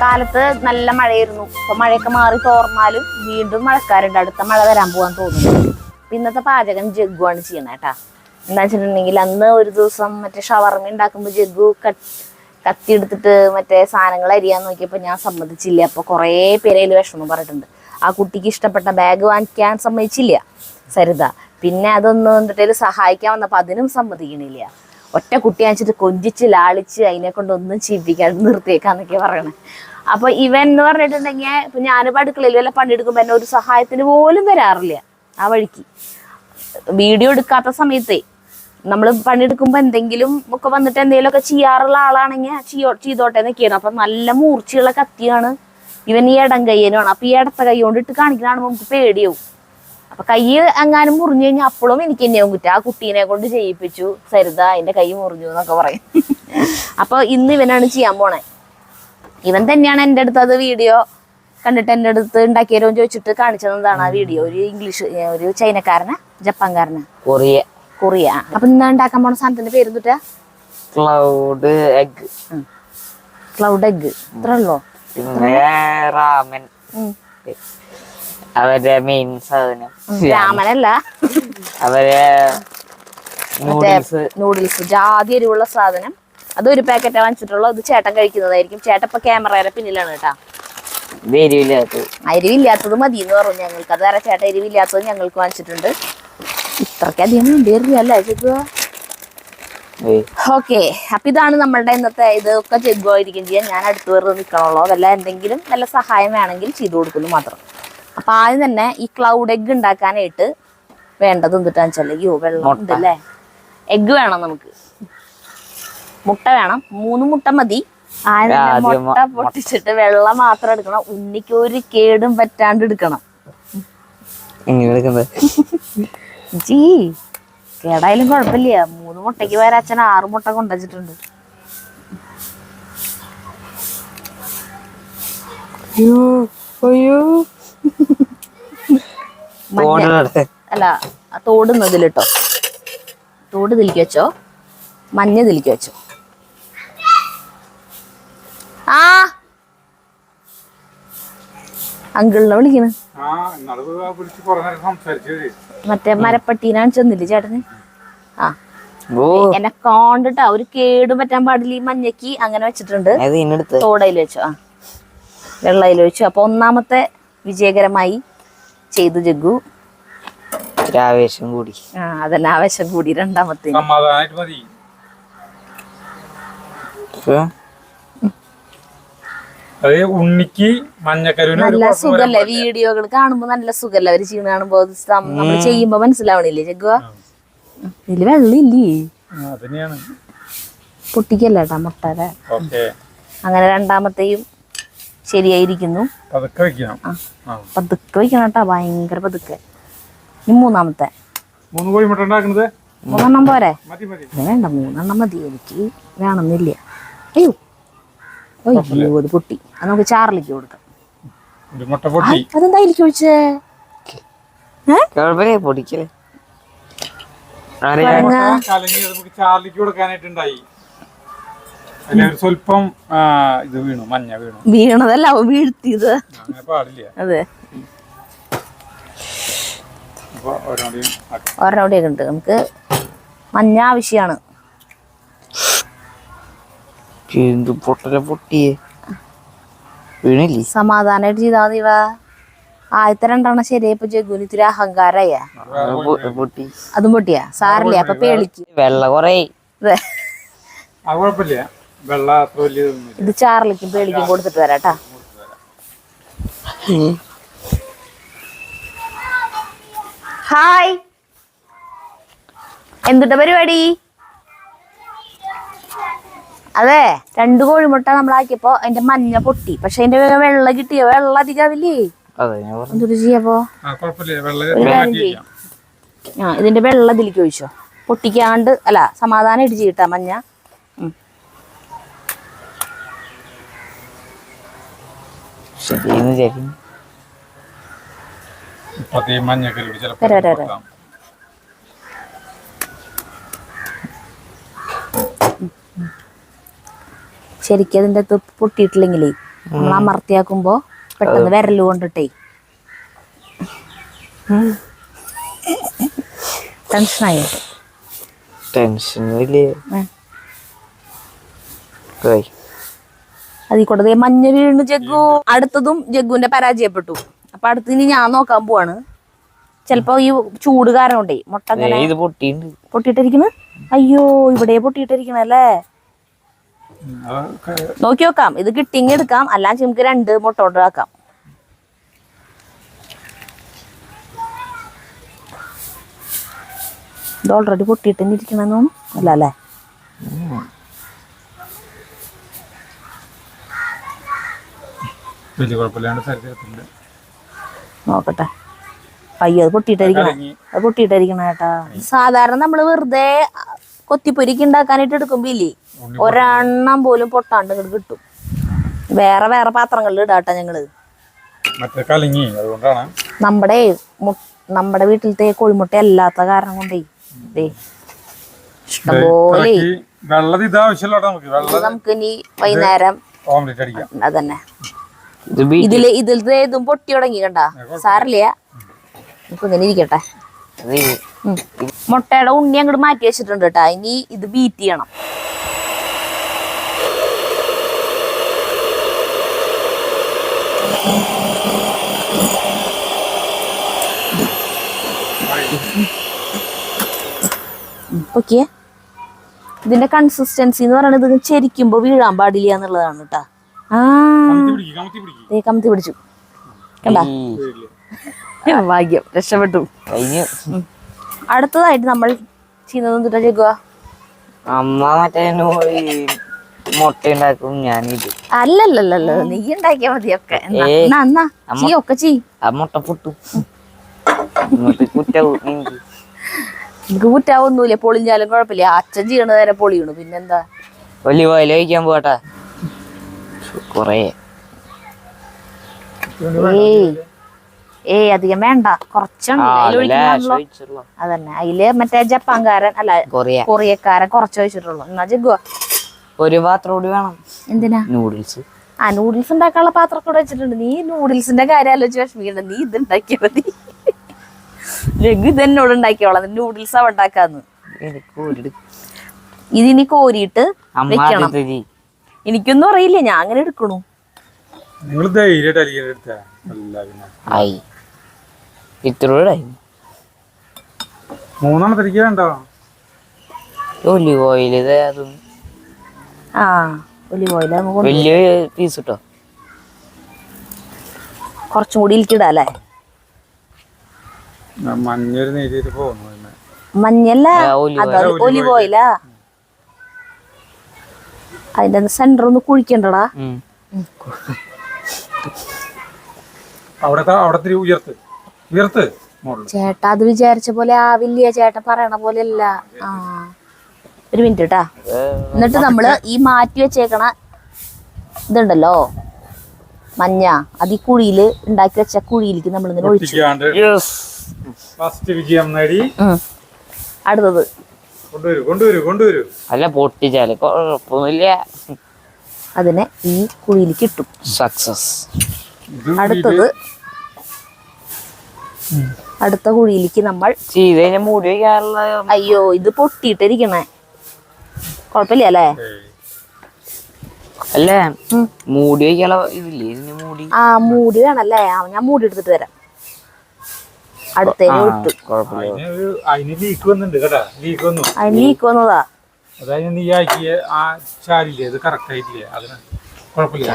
കാലത്ത് നല്ല മഴയായിരുന്നു. അപ്പൊ മഴയൊക്കെ മാറി തോർന്നാലും വീണ്ടും മഴക്കാരുണ്ട്. അടുത്ത മഴ വരാൻ പോകാൻ തോന്നുന്നു. ഇന്നത്തെ പാചകം ജഗ്ഗുവാണ് ചെയ്യണേ കേട്ടാ. എന്താ വെച്ചിട്ടുണ്ടെങ്കിൽ അന്ന് ഒരു ദിവസം മറ്റേ ഷവർമ ഉണ്ടാക്കുമ്പോൾ ജഗ്ഗു കത്തി എടുത്തിട്ട് മറ്റേ സാധനങ്ങൾ അരിയാൻ നോക്കിയപ്പോൾ ഞാൻ സമ്മതിച്ചില്ല. അപ്പോൾ കുറേ പേര് അതിൽ വിഷമം പറഞ്ഞിട്ടുണ്ട്. ആ കുട്ടിക്ക് ഇഷ്ടപ്പെട്ട ബാഗ് വാങ്ങിക്കാൻ സമ്മതിച്ചില്ല സരിത. പിന്നെ അതൊന്നും എന്നിട്ട് സഹായിക്കാൻ വന്നപ്പോൾ അതിനും സമ്മതിക്കണില്ല. ഒറ്റ കുട്ടി വാങ്ങിച്ചിട്ട് കൊഞ്ചിച്ച് ലാളിച്ച് അതിനെ കൊണ്ടൊന്നും ചെയ്യിപ്പിക്കാതെ നിർത്തിയേക്കാന്നൊക്കെ പറയണേ. അപ്പോൾ ഇവൻ എന്ന് പറഞ്ഞിട്ടുണ്ടെങ്കിൽ ഇപ്പം ഞാനിപ്പോൾ അടുക്കളയിൽ വല്ല പണിയെടുക്കുമ്പോൾ എന്നെ ഒരു സഹായത്തിന് പോലും വരാറില്ല. ആ വഴിക്ക് വീഡിയോ എടുക്കാത്ത സമയത്തേ നമ്മൾ പണിയെടുക്കുമ്പോൾ എന്തെങ്കിലും ഒക്കെ വന്നിട്ട് എന്തെങ്കിലുമൊക്കെ ചെയ്യാറുള്ള ആളാണെങ്കിൽ ചെയ്തോട്ടെ എന്നൊക്കെയാണ്. അപ്പം നല്ല മൂർച്ചയുള്ള കത്തിയാണ്. ഇവൻ ഈ ഇടം കയ്യനുമാണ്. അപ്പം ഈ ഇടത്ത കൈ കൊണ്ട് ഇട്ട് കാണിക്കണതാണ് നമുക്ക് പേടിയാവും. അപ്പം കൈ എങ്ങാനും മുറിഞ്ഞു കഴിഞ്ഞാൽ അപ്പോഴും എനിക്ക് തന്നെയാവും കുറ്റം. ആ കുട്ടീനെ കൊണ്ട് ചെയ്യിപ്പിച്ചു സരിത, അതിൻ്റെ കൈ മുറിഞ്ഞു എന്നൊക്കെ പറയും. അപ്പോൾ ഇന്ന് ഇവനാണ് ചെയ്യാൻ പോണേ. ഇവൻ തന്നെയാണ് എൻ്റെ അടുത്ത് അത് വീഡിയോ കണ്ടിട്ട് എൻ്റെ അടുത്ത് ഉണ്ടാക്കിയരോ ചോദിച്ചിട്ട് കാണിച്ചതാണ് ആ വീഡിയോ. ഒരു ചൈനക്കാരനാ ജപ്പാൻകാരനാ കൊറിയ. അപ്പൊ ഇന്ന് ഉണ്ടാക്കാൻ പോണ സാധനത്തിന്റെ പേര് എന്തുട്ടാ? Cloud egg. ഇത്ര ഉള്ളോ? റാമൻ അവരുടെ മെയിൻ സാധനം. രാമനല്ല, അവരെ നൂഡിൽസ്. ജാതി എരിവുള്ള സാധനം. അത് ഒരു പാക്കറ്റ് വാങ്ങിച്ചിട്ടുള്ളൂ. അത് ചേട്ടൻ കഴിക്കുന്നതായിരിക്കും. ചേട്ടൻ ഇപ്പൊ ക്യാമറയുടെ പിന്നിലാണ് കേട്ടാ. എരിവില്ലാത്തത് മതി എന്ന് പറഞ്ഞു ഞങ്ങൾക്ക്. അത് വേറെ ചേട്ടൻ എരിവില്ലാത്തത് ഞങ്ങൾക്ക് വാങ്ങിച്ചിട്ടുണ്ട്. ഇത്രയ്ക്കധികം വേണ്ടിയല്ലേ ചെഗ്ഗുവ? ഓക്കെ, അപ്പൊ ഇതാണ് നമ്മളുടെ ഇന്നത്തെ. ഇതൊക്കെ ചെഗ്ഗുവായിരിക്കും ചെയ്യാൻ. ഞാൻ അടുത്ത് വെറുതെ നിൽക്കണുള്ളൂ. വല്ല എന്തെങ്കിലും നല്ല സഹായം വേണമെങ്കിൽ ചെയ്തു കൊടുക്കുന്നു മാത്രം. അപ്പൊ ആദ്യം തന്നെ ഈ ക്ലൗഡ് എഗ് ഉണ്ടാക്കാനായിട്ട് വേണ്ടത് എന്തിട്ടാന്ന് വെച്ചാൽ വെള്ളം ഉണ്ടല്ലേ. എഗ് വേണം നമുക്ക്. മുട്ട വേണം. 3 മുട്ട മതി. ആദ്യം മുട്ട പൊട്ടിച്ചിട്ട് വെള്ളം മാത്രം എടുക്കണം. ഉണ്ണിക്ക് ഒരു കേടും പറ്റാണ്ട് എടുക്കണം. ജി കേടായാലും കുഴപ്പമില്ല. 3 മുട്ടയ്ക്ക് വരെ അച്ഛൻ 6 മുട്ട കൊണ്ടുവച്ചിട്ടുണ്ട്. അല്ല, തോടുന്നതിലിട്ടോ. തോട് ഇതിലേക്ക് വെച്ചോ, മഞ്ഞ ഇതിലേക്ക് വെച്ചോ. ആ അങ്കിളിനെ വിളിക്കണ്. മറ്റേ മരപ്പട്ടീനാണ് ചെന്നില്ലേ ചേട്ടന്? ആ എന്നെ കോണ്ടിട്ടാ. ഒരു കേടും പറ്റാൻ പാടില്ല ഈ മഞ്ഞക്ക്. അങ്ങനെ വെച്ചിട്ടുണ്ട്. തോടയിൽ വെച്ചു. ആ വെള്ളയിൽ വെച്ചു. അപ്പൊ 1ാമത്തെ വിജയകരമായി ചെയ്തു ജഗ്ഗു. ആവേശം കൂടി. ആ അതന്നെ, ആവേശം കൂടി. 2ാമത്തെ ഉണ്ണിക്ക് മഞ്ഞക്കരുവിന് നല്ല സുഖല്ലേ? വീഡിയോകൾ കാണുമ്പോ നല്ല സുഖല്ലേ അവര് ചെയ്യുന്ന കാണുമ്പോ. നമ്മൾ ചെയ്യുമ്പോ മനസ്സിലാവണില്ലേ ജഗ്ഗുവ? ഇതില് വെള്ളമില്ലേ? പൊട്ടിക്കല്ല കേട്ടാ മുട്ടയുടെ. അങ്ങനെ 2ാമത്തെയും ശരിയായിരിക്കുന്നു. പതുക്കെ വെക്കണം കേട്ടാ, ഭയങ്കര പതുക്കെ. ഇനി 3ാമത്തെ. 3 പോരെ? വേണ്ട, 3 മതി. എനിക്ക് വേണമെന്നില്ല. അയ്യോ അയ്യോ, അത് പൊട്ടി. അത് നമുക്ക് ചാറിലേക്ക് കൊടുക്കാം. അതെന്താ എനിക്ക് ചോദിച്ചേ? സ്വല്പം ഇത് വീണു, മഞ്ഞ വീണു. വീണതല്ല, വീഴ്ത്തിയത്. അതെ, ഒരെണ്ണോടെയൊക്കെ ഉണ്ട്. നമുക്ക് മഞ്ഞ ആവശ്യമാണ്. സമാധാനായിട്ട് ചെയ്താ മതി. ആദ്യത്തെ 2 ശരിയായപ്പോ ജഗ്ഗുന് ഇത്തിരി അഹങ്കാരായ. അതും പൊട്ടിയാ? സാറില്ല, അപ്പൊ പേളിക്ക് ഇത് ചാറിലേക്കും പേളിക്കും കൊടുത്തിട്ട് വരാട്ടാ. ഹായ്, എന്തുട്ട പരിപാടി? അതെ, 2 കോഴിമുട്ട നമ്മളാക്കിയപ്പോ അതിന്റെ മഞ്ഞ പൊട്ടി. പക്ഷെ അതിന്റെ വെള്ളം കിട്ടിയോ? വെള്ളം അധികാവില്ലേ? എന്തൊരു ചെയ്യപ്പോ? ഇതിന്റെ വെള്ളം ഇതിലേക്ക് ഒഴിച്ചോ. പൊട്ടിക്കാണ്ട് അല്ല, സമാധാനമായിട്ട് ചെയ്യട്ടാ മഞ്ഞ. ശരിക്കും അതിൻ്റെ പൊട്ടിയിട്ടില്ലെങ്കിലേ നമ്മൾ അമർത്തിയാക്കുമ്പോ പെട്ടെന്ന് വിരല് കൊണ്ടിട്ടേ ടെൻഷനായി. ടെൻഷൻ അതിൽ കൂടെ മഞ്ഞ വീണ് ജഗ്ഗു. അടുത്തതും ജഗ്ഗുവിന്റെ പരാജയപ്പെട്ടു. അപ്പൊ അടുത്തിന് ഞാൻ നോക്കാൻ പോവാണ്. ചെലപ്പോ ഈ ചൂട് കാരണം കൊണ്ടേ മുട്ട പൊട്ടിയിട്ടിരിക്കുന്നു. അയ്യോ, ഇവിടെ പൊട്ടിയിട്ടിരിക്കണല്ലേ. നോക്കി നോക്കാം, ഇത് കിട്ടിങ്ങി എടുക്കാം, അല്ലാതെ നമുക്ക് 2 മുട്ട കൊണ്ട് ആക്കാം. ഇത് ഓൾറെഡി പൊട്ടിയിട്ട് ഇരിക്കണെന്ന് അല്ല അല്ലേ? നോക്കട്ടെ. അയ്യോ, അത് പൊട്ടിയിട്ടിരിക്കണ കേട്ടാ. സാധാരണ നമ്മള് വെറുതെ കൊത്തിപ്പൊരിക്ക് ഉണ്ടാക്കാനായിട്ട് എടുക്കുമ്പോ ഇല്ലേ, ഒരെണ്ണം പോലും പൊട്ടാണ്ട് ഇങ്ങോട്ട് കിട്ടും. വേറെ വേറെ പാത്രങ്ങളിൽ ഇടാട്ടാ ഞങ്ങള്. നമ്മുടെ വീട്ടിലത്തെ കോഴിമുട്ട അല്ലാത്ത കാരണം കൊണ്ടേ ഇഷ്ടംപോലെ നമുക്ക് ഇനി വൈകുന്നേരം അതന്നെ. ഇതിലത്തെ ഇതും പൊട്ടി തുടങ്ങി കണ്ടാ. സാറില്ല, നമുക്ക് ഇങ്ങനെ ഇരിക്കട്ടെ. മുട്ടയുടെ ഉണ്ണി അങ്ങോട്ട് മാറ്റി വെച്ചിട്ടുണ്ട് കേട്ടാ. ഇനി ഇത് ബീറ്റ് ചെയ്യണം. ഓക്കെ, ഇതിന്റെ കൺസിസ്റ്റൻസി എന്ന് പറയുന്നത് ഇത് ചെരിക്കുമ്പോ വീഴാൻ പാടില്ല എന്നുള്ളതാണ് കേട്ടാ. കമത്തി പിടിച്ചു കണ്ടാ. ഭാഗ്യം, രക്ഷപ്പെട്ടു. അടുത്തതായിട്ട് നമ്മൾ ചെയ്യുന്നത് എന്തിട്ടാ ചെയ്യുക? അമ്മ മറ്റേ മുട്ട ഉണ്ടാക്കും, ഞാനിത് അല്ലല്ലല്ലോ, നീ ഉണ്ടാക്കിയാ മതി ഒക്കെ. ഒക്കെ ചെയ്. ആ മുട്ട പൊട്ടു. എനിക്ക് കുറ്റാവൊന്നുമില്ല, പൊളിഞ്ഞാലും കുഴപ്പമില്ല. അച്ഛൻ ചെയ്യണ നേരെ പൊളിയണു, പിന്നെന്താ. ഒലിവ് ഓയിൽ ഒഴിക്കാൻ പോട്ടെ കൊറേ. ഏയ് അധികം വേണ്ട, കുറച്ചുണ്ടല്ലോ. അതന്നെ, അതില് മറ്റേ ജപ്പാൻകാരൻ അല്ല കൊറിയക്കാരൻ കുറച്ച് ഒഴിച്ചിട്ടുള്ളൂ. എന്നാ ജഗ്ഗുവ ഒരു പാത്രം കൂടി വേണം. എന്തിനാ? നൂഡിൽസ്. നൂഡിൽസ് ഉണ്ടാക്കാനുള്ള പാത്രം കൂടെ വെച്ചിട്ടുണ്ട്. നീ നൂഡിൽസിന്റെ കാര്യം ആലോചിച്ച് വിഷമിക്കണ്ട, നീ ഇത് ഉണ്ടാക്കിയാ മതി. ജഗ്ഗു ഇതെന്നോട് ഉണ്ടാക്കിയോളാം, നൂഡിൽസ് അവ ഉണ്ടാക്കാന്ന്. ഇതിനി കോരിയിട്ട് വെക്കണം. എനിക്കൊന്നും അറിയില്ല, ഞാൻ അങ്ങനെ എടുക്കണു. ഒലിവ് ഓയില് ഒലിവ് ഓയിൽ വലിയ പീസ് കിട്ടോ. കുറച്ചും കൂടി ഇരിക്കിടാ അല്ലേ? മഞ്ഞല്ല, ഒലിവ് ഓയിലാ. അതിന്റെ സെന്റർ ഒന്ന് കുഴിക്കണ്ടടാ. ചേട്ടാ അത് വിചാരിച്ച പോലെ ആവില്ല, ചേട്ടൻ പറയണ പോലെ അല്ല. ഒരു മിനിറ്റ് കേട്ടാ. എന്നിട്ട് നമ്മള് ഈ മാറ്റി വെച്ചേക്കണ ഇതുണ്ടല്ലോ മഞ്ഞ, അത് ഈ കുഴിയില് ഉണ്ടാക്കി വെച്ച കുഴിയിലേക്ക് നമ്മൾ ഇങ്ങനെ ഒഴിച്ചു. അടുത്തത് അല്ല പൊട്ടിച്ചാല് കുഴപ്പമൊന്നുമില്ല, അതിനെ ഈ കുഴിയിലേക്ക് ഇട്ടു. സക്സസ്. അടുത്ത കുഴിയിലേക്ക് നമ്മൾ ചെയ്ത് മൂടി വയ്ക്കാറുള്ള. അയ്യോ, ഇത് പൊട്ടിയിട്ടിരിക്കണേ, കൊഴപ്പില്ല അല്ലേ? അല്ല മൂടി വയ്ക്കാനുള്ള ഇതില്ലേ ഇതിന് മൂടി? മൂടി വേണല്ലേ? ഞാൻ മൂടി എടുത്തിട്ട് വരാം. അടുത്തേക്ക് ഇട്ടു. അതിന് ലീക്ക് വന്നതാ. അതായത് നീ ആക്കിയ ആ ചാലില്ലേ, അത് കറക്റ്റ് ആയിട്ടില്ലേ, അതിന് കുഴപ്പമില്ല.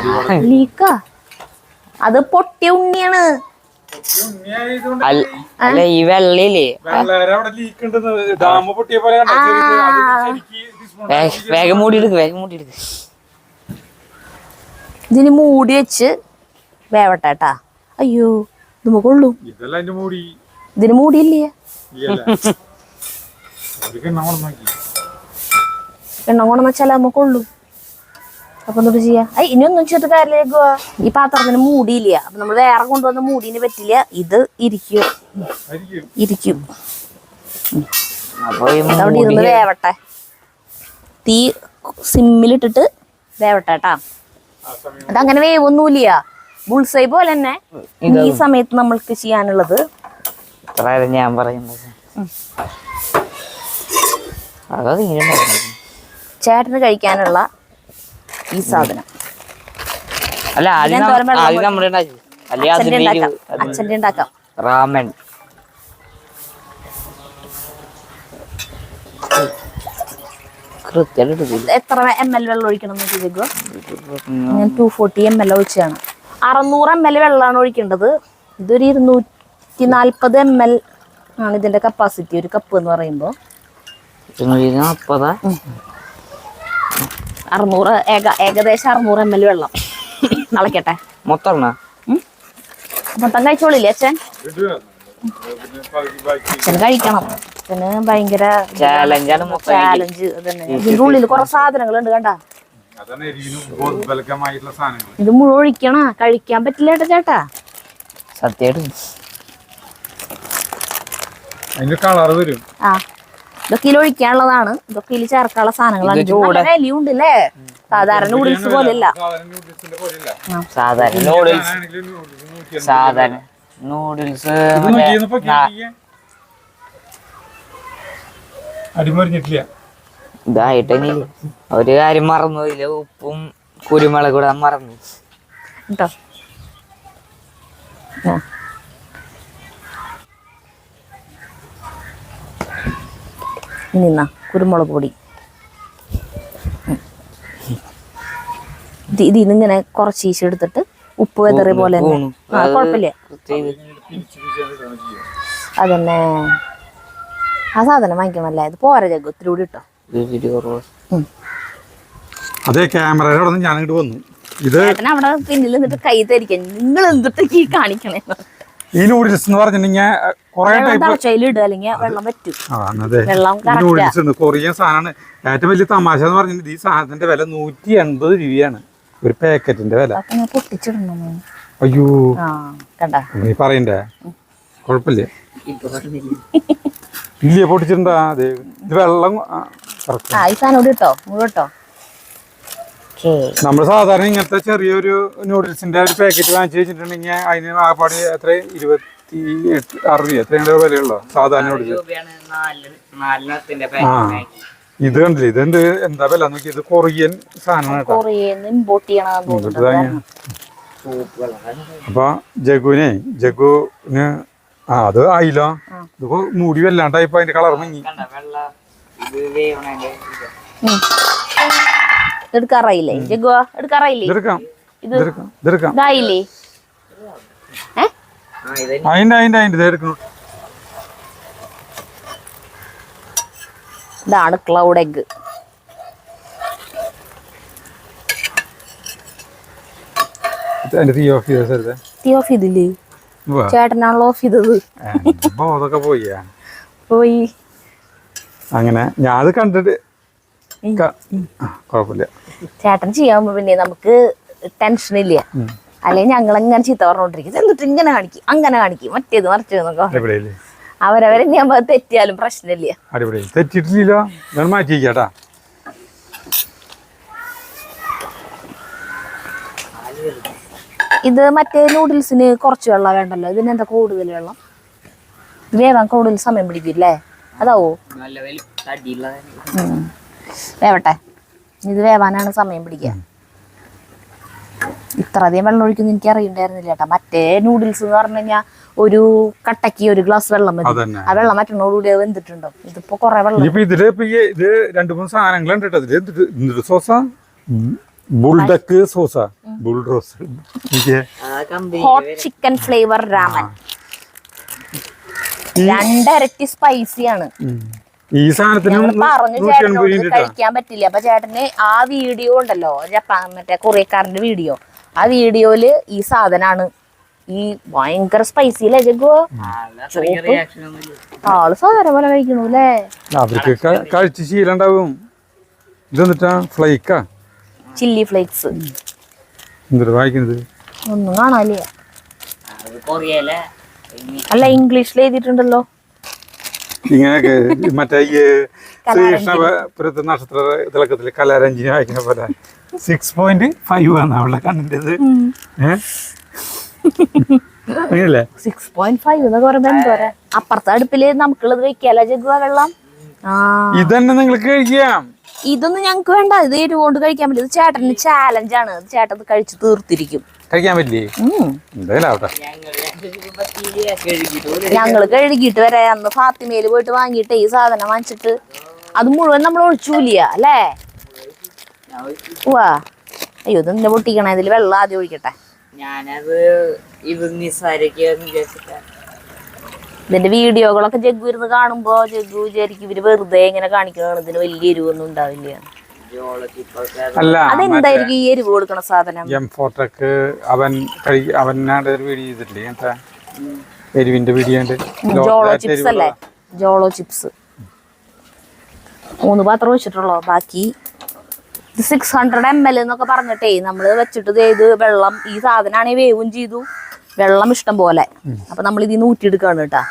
ലീക്കാ? അത് പൊട്ടിയ ഉണ്ണിയാണ്. അല്ല ഈ വെള്ളയില്ലേ ഡാമ് പൊട്ടിയ പോലെ വേഗം മൂടി എടുക്ക്, വേഗം മൂടി എടുക്ക്. ഇതിന് മൂടി വെച്ച് വേവട്ടെട്ടാ. അയ്യോ, ഇത് കൊള്ളു. ഇതിന് മൂടിയില്ലേ? എണ്ണം കൊണ്ടെന്ന് വെച്ചാൽ നമുക്ക് കൊള്ളു. അപ്പൊ എന്തൊട്ട് ചെയ്യാ? ഇനിയൊന്നും ചെയ്തിട്ട് കാര്യമില്ല. ഈ പാത്രത്തിന് മൂടിയില്ല, അപ്പൊ നമ്മൾ വേറെ കൊണ്ടുവന്ന മൂടിന് പറ്റില്ല. ഇത് ഇരിക്കും. അവിടെ ഇരുന്ന് വേവട്ടെ. തീ സിമ്മിലിട്ടിട്ട് വേവട്ടെ കേട്ടാ. അതങ്ങനെ വേവൊന്നുമില്ല. ബുൾസൈ പോലെ തന്നെ ഈ സമയത്ത് നമ്മൾക്ക് ചെയ്യാനുള്ളത് അത്ര ഞാൻ പറയുന്നത് അതോ ചേട്ടന് കഴിക്കാനുള്ള ഈ സാധനം അല്ല ആദ്യം നമ്മുടെ ഉണ്ടാക്കി അല്ലെ അച്ഛൻ്റെ ഉണ്ടാക്കാം. റാമൻ എത്ര ml വെള്ളം ഒഴിക്കണം എന്ന് ചോദിക്കുക. ഞാൻ 240 ml ഒഴിച്ചാണ്. 600 ml വെള്ളമാണ് ഒഴിക്കേണ്ടത്. ഇതൊരു 240 ml ആണ് ഇതിന്റെ കപ്പാസിറ്റി. ഒരു കപ്പ് എന്ന് പറയുമ്പോൾ 600 ഏകദേശം 600 ml വെള്ളം തിളക്കട്ടെ. മൊത്തം കഴിച്ചോളില്ലേ അച്ഛൻ? അച്ഛൻ കഴിക്കണം. അച്ഛന് ഭയങ്കര ചാലഞ്ച് തന്നെ. ഇതിന്റെ ഉള്ളിൽ കുറെ സാധനങ്ങളുണ്ട് കണ്ട. ഇത് മുഴുവൻ ഒഴിക്കണ, കഴിക്കാൻ പറ്റില്ല ഏട്ടാ ചേട്ടാ. സത്യമായിട്ടും ആ ഇതൊക്കെ ഇതിൽ ഒഴിക്കാനുള്ളതാണ്. ഇതൊക്കെ ഇതിൽ ചേർക്കാനുള്ള സാധനങ്ങളാണ്. വിലയുണ്ട് അല്ലേ? സാധാരണ നൂഡിൽസ് പോലെയല്ല. സാധാരണ നൂഡിൽസ് ഇതായിട്ട് ഒരു കാര്യം മറന്നു. ഇല്ല ഉപ്പും കുരുമുളക് കൂടെ മറന്നു കേട്ടോ. ഇനി കുരുമുളക് പൊടി ഇതിന്നിങ്ങനെ കുറച്ച് ഈശ എടുത്തിട്ട് ഉപ്പ് വെതറി പോലെ കുഴപ്പമില്ല. അതന്നെ ആ സാധനം വാങ്ങിക്കണല്ലേ. ഇത് പോരാ ജഗ് ഒത്തിരി കൂടി ഇട്ടോ. അതെ ക്യാമറയോടൊന്ന് ഞാൻ ഇങ്ങോട്ട് വന്നു. ഇത് അവിടെ പിന്നിൽ നിന്നിട്ട് കൈ തരിക്കാൻ നിങ്ങൾ എന്തിട്ട് ഈ കാണിക്കണേ. ഈ നൂഡിൽസ് എന്ന് പറഞ്ഞിട്ടുണ്ടെങ്കിൽ കുറെ ടൈപ്പ് അല്ലെങ്കിൽ വെള്ളം പറ്റും. നൂഡിൽസ് ഉണ്ട്, കൊറിയൻ സാധനമാണ്. ഏറ്റവും വലിയ തമാശ എന്ന് പറഞ്ഞിട്ടുണ്ടെങ്കിൽ ഈ സാധനത്തിന്റെ വില 180 രൂപയാണ് ഒരു പാക്കറ്റിന്റെ വില. പൊട്ടിച്ചിടണം. അയ്യോ കണ്ടാ നീ പറയണ്ടേ? കുഴപ്പമില്ലേ? ഇല്ലേ പൊട്ടിച്ചിട്ടുണ്ടാ? അതെ ഇത് വെള്ളം ഈ സാധനം ഇട്ടോ മുഴുവട്ടോ. നമ്മൾ സാധാരണ ഇങ്ങനത്തെ ചെറിയൊരു നൂഡിൽസിന്റെ ഒരു പാക്കറ്റ് വാങ്ങിച്ചു വെച്ചിട്ടുണ്ടെങ്കിൽ അതിന് ആപ്പാട് എത്ര 26 രൂപ എത്രയുടെ വിലയുള്ളോ സാധാരണ നൂഡിൽസ്? ആ ഇത് കണ്ടില്ലേ? ഇതെന്ത് എന്താ വില നോക്കി? ഇത് കൊറിയൻ സാധനമാണ് കേട്ടോ. അപ്പൊ ജഗുവിന് അത് ആയില്ലോ. ഇത് മൂടി വല്ലാണ്ടായിപ്പോ അതിന്റെ കളർ മങ്ങി. എടുക്കാറായില്ലേ ജഗുവാ? എടുക്കാറായില്ലേ? ഇതായില്ലേ? അതിന്റെ എടുക്കണം. ഇതാണ് ക്ലൗഡ് എഗ്. തീ ഓഫ് ചെയ്തില്ലേ? ചേട്ടനാണല്ലോ ഓഫ് ചെയ്തത്. പോയി അങ്ങനെ ഞാൻ അത് കണ്ടിട്ട് കുഴപ്പമില്ല. ചേട്ടൻ ചെയ്യാകുമ്പോ പിന്നെ നമുക്ക് ടെൻഷൻ ഇല്ല. അല്ലെങ്കിൽ ഞങ്ങൾ എങ്ങനെ ചീത്ത പറഞ്ഞോണ്ടിരിക്കും. എന്നിട്ട് ഇങ്ങനെ കാണിക്കും, അങ്ങനെ കാണിക്കും, മറ്റേത് മറിച്ചതെന്നൊക്കെ. അവരവരെ ഞാൻ തെറ്റിയാലും പ്രശ്നമില്ല. അടിപൊളി. തെറ്റിട്ടില്ലല്ലോ, ഞാൻ മാറ്റിക്കാട്ടാ. ഇത് മറ്റേ നൂഡിൽസിന് കുറച്ച് വെള്ളം വേണ്ടല്ലോ. ഇതിനെന്താ കൂടുതൽ വെള്ളം? വേവാൻ കൂടുതൽ സമയം പിടിക്കില്ലേ? അതാവോ? വേവട്ടെ. ഇത് വേവാനാണ് സമയം പിടിക്കുക. ഇത്ര അധികം വെള്ളം ഒഴിക്കുന്ന എനിക്ക് അറിയണ്ടായിരുന്നില്ല കേട്ടാ. മറ്റേ നൂഡിൽസ് എന്ന് പറഞ്ഞു കഴിഞ്ഞാൽ ഒരു കട്ടക്ക് ഒരു ഗ്ലാസ് വെള്ളം മതി. ആ വെള്ളം മറ്റൊന്നോടുകൂടി വെന്തിട്ടുണ്ടോ? ഇതിപ്പോ കൊറേ വെള്ളം. ഇതില് ഇത് 2-3 സാധനങ്ങളുണ്ട് കേട്ടോ. സോസാ ബുൾഡക്ക് സോസാ ബുൾറോസ് ഹോട്ട് ചിക്കൻ ഫ്ലേവർ രാമൻ 2 ഇരട്ടി സ്പൈസിയാണ്. ഈ സാധനത്തിന് പറഞ്ഞു ചേട്ടനോട് കഴിക്കാൻ പറ്റില്ല. അപ്പൊ ചേട്ടന് ആ വീഡിയോ ഉണ്ടല്ലോ, മറ്റേ കൊറിയക്കാരന്റെ വീഡിയോ, ആ വീഡിയോയില് ഈ സാധനാണ്. ഈ ഭയങ്കര സ്പൈസി അല്ലേ ജഗോ? ആള് സാധാരണ പോലെ കഴിക്കണു അല്ലേ? അവർക്ക് കഴിച്ച് ശീലണ്ടാവും. ഇതെന്നിട്ടാ ഫ്ലൈക്കാ? Chilli flakes. എന്തൊരു വായിക്കുന്നത്? ഒന്നും കാണാനില്ല. അല്ല ഇംഗ്ലീഷിൽ എഴുതിയിട്ടുണ്ടല്ലോ. ഇങ്ങനെയൊക്കെ മറ്റേ ഈ ശ്രീകൃഷ്ണപുരത്ത് നക്ഷത്ര തിളക്കത്തില് കലാരഞ്ജിനി വായിക്കുന്ന പോലെ 6.5 ആണ് അവളുടെ കണ്ണിൻ്റെത്. അങ്ങനല്ലേ 6.5 എന്നൊക്കെ പറയുമ്പോ എന്തോരാ. അപ്പുറത്തെ അടുപ്പില് നമുക്കുള്ളത് വെക്കാലോ ജഗ്ഗുവ വെള്ളം. ഇതന്നെ നിങ്ങൾക്ക് കഴിക്കാം. ഇതൊന്നും ഞങ്ങക്ക് വേണ്ട, ഇത് എരിവ് കൊണ്ട് കഴിക്കാൻ പറ്റില്ല. ഇത് ചേട്ടന് ചാലഞ്ചാണ്. ചേട്ടൻ ഇത് കഴിച്ചു തീർത്തിരിക്കും. കഴിക്കാൻ പറ്റില്ലേ? എന്തായാലും ഞങ്ങള് കഴുകിയിട്ട് വരെ അന്ന് ഫാത്തിമയില് പോയിട്ട് വാങ്ങിയിട്ട് ഈ സാധനം വാങ്ങിച്ചിട്ട് അത് മുഴുവൻ നമ്മൾ ഒഴിച്ചൂലിയ അല്ലേ? വാ അയ്യോ ഇത് നിന്നെ പൊട്ടിക്കണേ. ഇതില് വെള്ളം ആദ്യം ഒഴിക്കട്ടെ. ഞാനത് ഇത് നിസ്സാരൊക്കെയാന്ന് വിചാരിച്ചിട്ടാണ്. ഇതിന്റെ വീഡിയോകളൊക്കെ ജഗ്ഗു ഇരുന്ന് കാണുമ്പോ ജഗ്ഗു വിചാരിക്കും ഇവര് വെറുതെ ഇങ്ങനെ കാണിക്കണതാണ്, ഇതിന് വലിയ എരിവൊന്നും ഉണ്ടാവില്ല. അതെന്തായിരിക്കും ഈ എരിവ് കൊടുക്കണ സാധനം? ജോളോ ചിപ്സ് അല്ലേ? ജോളോ ചിപ്സ് 3 പാത്രം വെച്ചിട്ടുള്ളോ? ബാക്കി 600 ml എന്നൊക്കെ പറഞ്ഞിട്ടേ നമ്മള് വെച്ചിട്ട് ഇത് വെള്ളം ഈ സാധനമാണെങ്കിൽ വേവും ചെയ്തു, വെള്ളം ഇഷ്ടം പോലെ. അപ്പൊ നമ്മൾ ഇതിന്ന് ഊറ്റിയെടുക്കാണ് കേട്ടാ.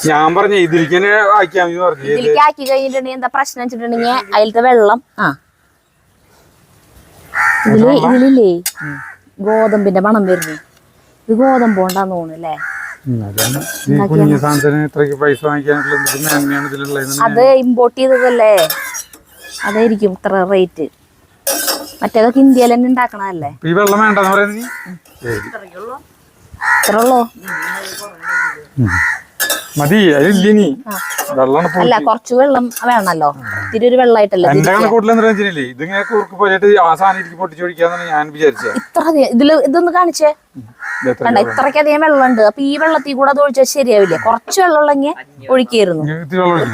ഞാൻ പറഞ്ഞു ഇതിലേക്ക് ആക്കി കഴിഞ്ഞിട്ടുണ്ടെങ്കിൽ എന്താ പ്രശ്നം വെച്ചിട്ടുണ്ടെങ്കിൽ അതിലത്തെ വെള്ളം ഇതിലില്ലേ ഗോതമ്പിന്റെ മണം വരുന്നു. ഇത് ഗോതമ്പ് കൊണ്ടാന്ന് തോന്നുന്നു. അത് ഇമ്പോർട്ട് ചെയ്തതല്ലേ, അതായിരിക്കും ഇത്ര റേറ്റ്. മറ്റേതൊക്കെ ഇന്ത്യയിൽ തന്നെ ഉണ്ടാക്കണതല്ലേ. ഈ വെള്ളം വേണ്ടെന്ന് പറയുന്നത് ഇത്രയുള്ളൂ. മതി അതിലിനി വെള്ളം അല്ല കുറച്ച് വെള്ളം വേണല്ലോ. ഇത്തിരി ഒരു വെള്ളമായിട്ടല്ലേ ഇതിങ്ങനെ കുറുക്ക് പോയിട്ട് ആ സാധനം പൊട്ടിച്ചൊഴിക്കാന്നാണ് ഞാൻ വിചാരിച്ചത്. ഇത്ര ഇതൊന്ന് കാണിച്ചേ കണ്ട, ഇത്രയ്ക്കധികം വെള്ളമുണ്ട്. അപ്പൊ ഈ വെള്ളത്തിൽ കൂടെ അത് ഒഴിച്ചാൽ ശരിയാവില്ല. കുറച്ച് വെള്ളം ഉള്ളെങ്കിൽ ഒഴിക്കായിരുന്നു.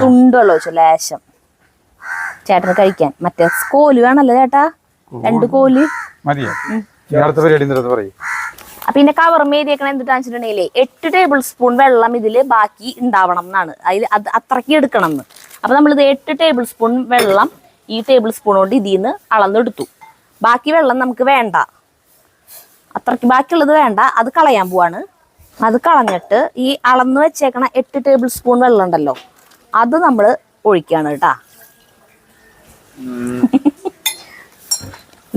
തുണ്ട് വെള്ളം ഒഴിച്ചു ലേശം ചേട്ടന് കഴിക്കാൻ. മറ്റേ കോല് വേണല്ലോ ചേട്ടാ, 2 കോല് മതിയോ? അടുത്ത പരിപാടി പറയും. അപ്പൊ ഇതിന്റെ കവറും ഏരിയൊക്കെ എന്തിട്ടാന്ന് വെച്ചിട്ടുണ്ടെങ്കിലേ 8 ടേബിൾ സ്പൂൺ വെള്ളം ഇതില് ബാക്കി ഉണ്ടാവണം എന്നാണ്. അതിൽ അത് അത്രയ്ക്ക് എടുക്കണം എന്ന്. അപ്പൊ നമ്മളിത് 8 ടേബിൾ സ്പൂൺ വെള്ളം ഈ ടേബിൾ സ്പൂൺ കൊണ്ട് ഇതിന്ന് അളന്നെടുത്തു. ബാക്കി വെള്ളം നമുക്ക് വേണ്ട, അത്രയ്ക്ക് ബാക്കിയുള്ളത് വേണ്ട, അത് കളയാൻ പോവാണ്. അത് കളഞ്ഞിട്ട് ഈ അളന്ന് വെച്ചേക്കണ 8 ടേബിൾ സ്പൂൺ വെള്ളം ഉണ്ടല്ലോ അത് നമ്മൾ ഒഴിക്കാണ് കേട്ടാ.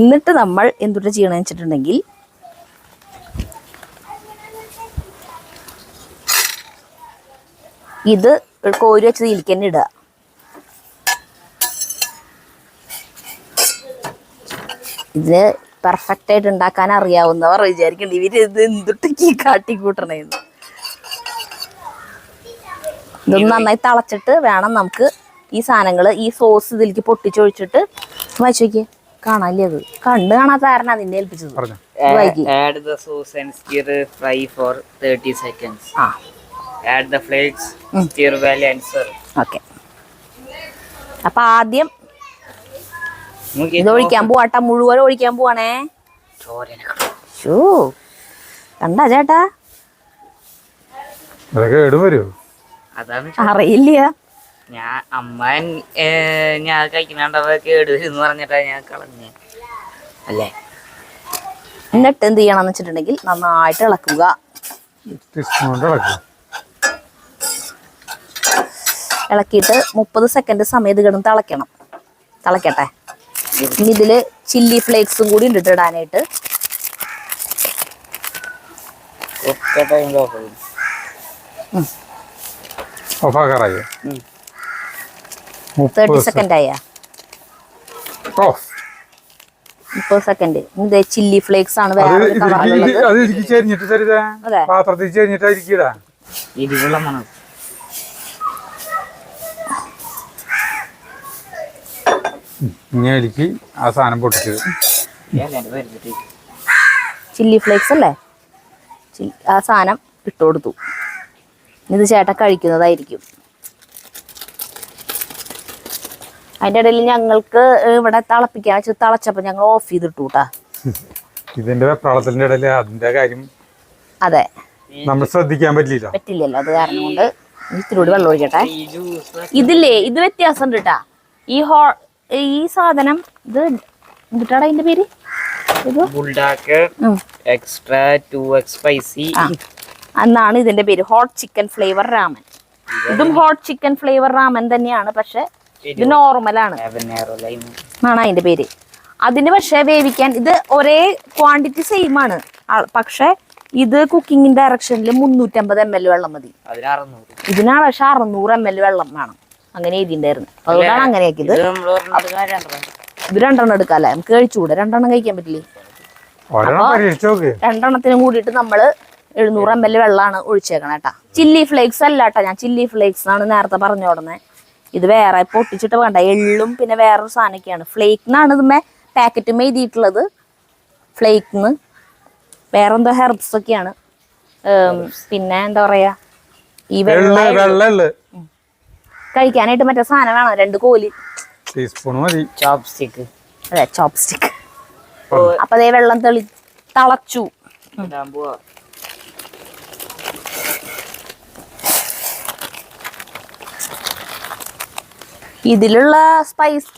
എന്നിട്ട് നമ്മൾ എന്തുട്ട് ചെയ്യണമെന്ന് വെച്ചിട്ടുണ്ടെങ്കിൽ ഇത് കോരി വെച്ചത് ഇതിലേക്ക് തന്നെ ഇടുക. ഇതിന് പെർഫെക്റ്റ് ആയിട്ട് ഉണ്ടാക്കാൻ അറിയാവുന്നവർ വിചാരിക്കണ്ട ഇവര് ഇത് എന്തുട്ടേക്ക് കാട്ടിക്കൂട്ടണേന്ന്. ഇതൊന്ന് നന്നായി തിളച്ചിട്ട് വേണം നമുക്ക് ഈ സാധനങ്ങള് ഈ സോസ് ഇതിലേക്ക് പൊട്ടിച്ചൊഴിച്ചിട്ട് വായിച്ചു നോക്കിയേ. കാണാല്ലേ, അത് കണ്ണ് കാണാത്ത കാരണം അതിനെ ഏൽപ്പിച്ചത്. Add the sauce and stir fry for 30 seconds. Add the flakes, stir well and serve. Okay. അപ്പൊ ആദ്യം ഇത് ഒഴിക്കാൻ പോവാട്ടാ, മുഴുവൻ ഒഴിക്കാൻ പോവാണേ. കണ്ടാ ചേട്ടാ? അറിയില്ല. അമ്മ ഞാൻ കഴിക്കണ കേട് എന്ന് പറഞ്ഞിട്ടാ ഞാൻ കളഞ്ഞ അല്ലേ. എന്നിട്ട് എന്ത് ചെയ്യണമെന്ന് വെച്ചിട്ടുണ്ടെങ്കിൽ നന്നായിട്ട് ഇളക്കുക. ഇളക്കിയിട്ട് 30 സെക്കൻഡ് സമയത്ത് കിടന്ന് തിളക്കട്ടെ. ഇനി ഇതില് ചില്ലി ഫ്ലേക്സും കൂടി ഇട്ടിട്ട് ഇടാനായിട്ട്. ഓഫാക്കാറായോ? 30 സെക്കൻഡ് ആയ 30 സെക്കൻഡ്. ഇത് ചില്ലി ഫ്ലേക്സ് ആണ്. ആ സാധനം പൊട്ടിച്ചത് ചില്ലി ഫ്ലേക്സ് അല്ലേ, ആ സാധനം ഇട്ട് കൊടുത്തു. ഇത് ചേട്ടൻ കഴിക്കുന്നതായിരിക്കും. അതിന്റെ ഇടയിൽ ഞങ്ങൾക്ക് ഇവിടെ തിളപ്പിക്കാൻ വെച്ച് തിളച്ചപ്പോ ഞങ്ങൾ ഓഫ് ചെയ്തിട്ടു കേട്ടാ. ഇതിന്റെ വെപ്രാളത്തിന്റെ ഇടയിൽ അതിന്റെ കാര്യം അതെ നമ്മൾ ശ്രദ്ധിക്കാൻ പറ്റില്ലല്ലോ. അത് കാരണം കൊണ്ട് ഇത്തിരി വെള്ളം ഒഴിക്കട്ടെ. ഇതില്ലേ ഇത് വ്യത്യാസം ഉണ്ട് കേട്ടാ. ഈ സാധനം ഇത് എന്തിട്ടാണ് അതിന്റെ പേര്? എക്സ്ട്രാ 2x സ്പൈസി എന്നാണ് ഇതിന്റെ പേര്. Hot chicken flavour Raman. ഇതും ഹോട്ട് ചിക്കൻ ഫ്ലേവർ റാമൻ തന്നെയാണ്, പക്ഷെ ഇത് നോർമലാണ് habanero lime. എന്നാണ് അതിന്റെ പേര്. അതിന് പക്ഷെ വേവിക്കാൻ ഇത് ഒരേ ക്വാണ്ടിറ്റി സെയിം ആണ്, പക്ഷെ ഇത് കുക്കിംഗ് ഡയറക്ഷനിൽ 350 ml വെള്ളം മതി. അതിന് 600. ഇതിനാണ് പക്ഷെ 600 ml വെള്ളം വേണം, അങ്ങനെ എഴുതിണ്ടായിരുന്നു. അതുകൊണ്ടാണ് അങ്ങനെയാക്കിയത്. ഇത് നമ്മള് പറഞ്ഞത് കാര്യമാണ്. ഇത് 2 എടുക്കാല്ലേ, നമുക്ക് കഴിച്ചുകൂടെ? 2 കഴിക്കാൻ പറ്റില്ലേ? രണ്ടെണ്ണത്തിനും കൂടിയിട്ട് നമ്മള് 700 ml വെള്ളമാണ് ഒഴിച്ചേക്കണം കേട്ടാ. ചില്ലി ഫ്ലേക്സ് അല്ല കേട്ടാ, ഞാൻ ചില്ലി ഫ്ലേക്സ് ആണ് നേരത്തെ പറഞ്ഞോടനെ. ഇത് വേറെ പൊട്ടിച്ചിട്ട് വേണ്ട, എള്ളും പിന്നെ വേറൊരു സാധനമൊക്കെയാണ്. ഫ്ലേക്കിനാണ് ഇതുമേ പാക്കറ്റ് എഴുതിയിട്ടുള്ളത്, ഫ്ലേക്കിന്ന്. വേറെന്തോ ഹെർബ്സ് ഒക്കെയാണ്. പിന്നെ എന്താ പറയാ, ഈ വെള്ള കഴിക്കാനായിട്ട് മറ്റേ സാധനം വേണം, 2 കോല്, ചോപ്സ്റ്റിക്. അതെ ചോപ്സ്റ്റിക്. അപ്പൊ അതേ വെള്ളം തിളച്ചു. ഇതിലുള്ള സ്പൈസ്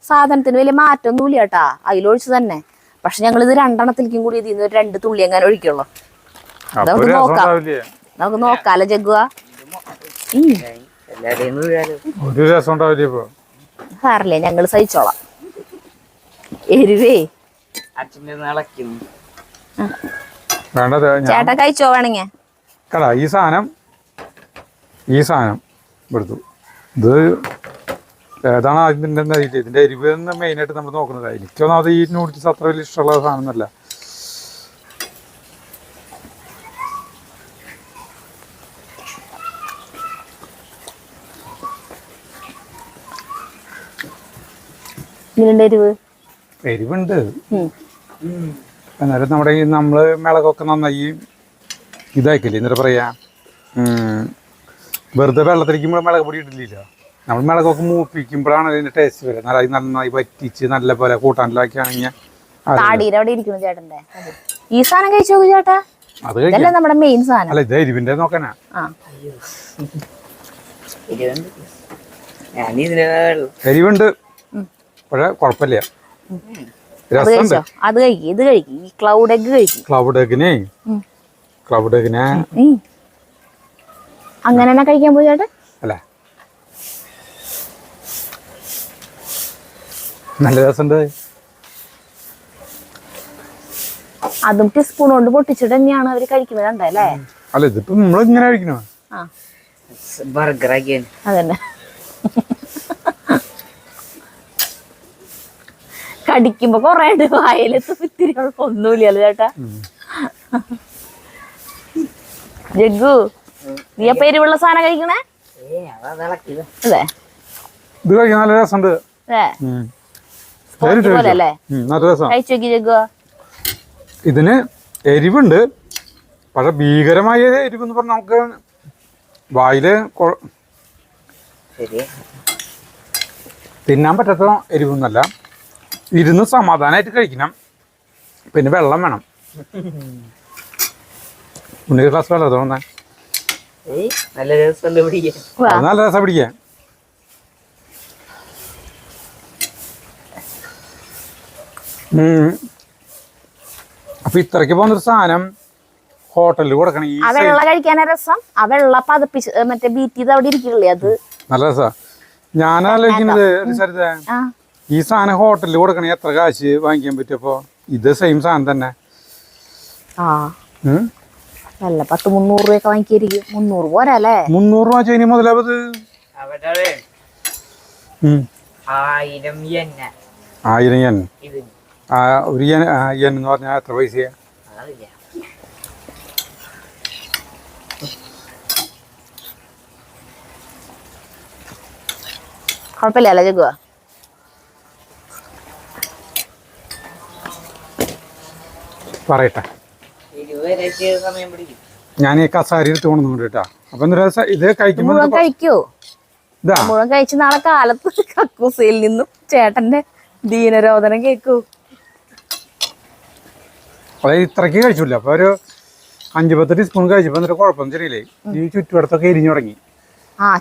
സാധനത്തിന് വലിയ മാറ്റമൊന്നുമില്ല കേട്ടാ, അതിലൊഴിച്ച് തന്നെ. പക്ഷെ ഞങ്ങൾ ഇത് 2 എണ്ണത്തിലേക്കും കൂടി ഇതിൽ നിന്ന് 2 തുള്ളി എങ്ങനെ ഒഴിക്കുള്ളൂ. നമുക്ക് നോക്കാം, നമുക്ക് നോക്കാലോ ജഗ്ഗുവാ. സാറില്ലേ, ഞങ്ങള് സഹിച്ചോളാം. എരിവേ ചേട്ടാ കഴിച്ചോ വേണമെങ്കിൽ. ഈ സാധനം എടുത്തു. ഇത് ഏതാണ് അതിൻ്റെ അറിയില്ല. ഇതിന്റെ എരിവ് മെയിനായിട്ട് നമ്മൾ നോക്കുന്നത്. എനിക്കൊന്നാമത് ഈ നൂഡിൽസ് അത്ര വലിയ ഇഷ്ടമുള്ള സാധനമൊന്നുമല്ല. എരിവുണ്ട്, എന്നാലും നമ്മുടെ ഈ നമ്മള് മിളകൊക്കെ നന്നായി ഇതാക്കില്ലേ, എന്നിട്ട് പറയാ വെറുതെ വെള്ളത്തിരിക്കുമ്പോൾ മിളക് പൊടി ഇടില്ല. നമ്മൾ മിളകൊക്കെ മൂപ്പിക്കുമ്പോഴാണ് അതിന്റെ ടേസ്റ്റ് വരിക. നന്നായി വറ്റിച്ച് നല്ല പോലെ കൂട്ടാനിലാക്കിയാണെങ്കിൽ ചേട്ടന്റെ ഈ സാധനം കഴിച്ചോ ചേട്ടാ. അത് നമ്മുടെ മെയിൻ സാധനം അല്ല, ഇത് എരിവിന്റെ നോക്കാനാ. എരിവുണ്ട്, പക്ഷെ കുഴപ്പമില്ല. അത് കഴിക്കും, ഇത് കഴിക്കും. ഈ ക്ലൗഡ് എഗ് കഴിക്കും. ക്ലൗഡ് എഗിനെ അങ്ങനെ തന്നെ കഴിക്കാൻ പോയി ചേട്ടാ. അല്ല, നല്ല രസമുണ്ട്. അതും ടീസ്പൂൺ കൊണ്ട് പൊട്ടിച്ചിട്ട് തന്നെയാണ് അവര് കഴിക്കുന്നത് കണ്ടല്ലേ. അല്ല, ഇതിപ്പോ നമ്മളിങ്ങനെ കഴിക്കണോ? അതന്നെ, കടിക്കുമ്പോ കൊറേ വായിലെത്ത് ഇത്തിരി ഒന്നുമില്ലല്ലോ ചേട്ടാ. ജഗ്ഗു, നീ അപ്പൊ എരിവുള്ള സാധനം കഴിക്കണേ? അതെ, ഇത് കഴിക്കാൻ നല്ല രസമുണ്ട്. ഇതിന് എരിവുണ്ട്, പക്ഷെ ഭീകരമായ എരിവ് എന്ന് പറഞ്ഞാൽ നമുക്ക് വായില് തിന്നാൻ പറ്റാത്ത എരിവൊന്നല്ല. ഇരുന്ന് സമാധാനമായിട്ട് കഴിക്കണം. പിന്നെ വെള്ളം വേണം. ഒരു ഗ്ലാസ് വെള്ളം തോന്നുന്നേ, നല്ല രസം പിടിക്കാൻ. അപ്പൊ ഇത്രക്ക് പോകുന്നൊരു സാധനം ഹോട്ടലിൽ കൊടുക്കണം. ഈ വെള്ള കഴിക്കാനാ രസം. ആ വെള്ള പതപ്പിച്ച് മറ്റേ ബീറ്റ് ചെയ്ത് അവിടെ ഇരിക്കില്ലേ, അത് നല്ല രസാ. ഞാനാലോചിക്കുന്നത് ഈ സാധനം ഹോട്ടലിൽ കൊടുക്കണേ എത്ര കാശ് വാങ്ങിക്കാൻ പറ്റുമോ? ഇത് സെയിം സാധനം തന്നെ. 300 രൂപയൊക്കെ വാങ്ങിക്കായിരിക്കും. 300 പോരാ അല്ലേ? 300 രൂപ ചെയ്നി മുതലാവത് 1000 yen. ഒരു yen എന്ന് പറഞ്ഞാൽ എത്ര പൈസയാ? കുഴപ്പമില്ല ജഗ്ഗുവാ. പറയട്ടെ, ഞാൻ ഈ കസാരി എടുത്ത് കൊണ്ടുവന്നു കേട്ടാ. അപ്പൊ ഇത് കഴിക്കുമ്പോ കഴിക്കോ? മുഴുവൻ കഴിച്ച് നാളെ കാലത്ത് കക്കൂസയിൽ നിന്നും ചേട്ടന്റെ ദീനരോധനം കേക്കൂ. അതായത് ഇത്രക്ക് കഴിച്ചില്ല. അപ്പൊ ഒരു 5-10 ടീസ്പൂൺ കഴിച്ചപ്പോ എന്നിട്ട് കുഴപ്പം ശരിയില്ലേ, ഈ ചുറ്റുവടത്തൊക്കെ എരിഞ്ഞു തുടങ്ങി.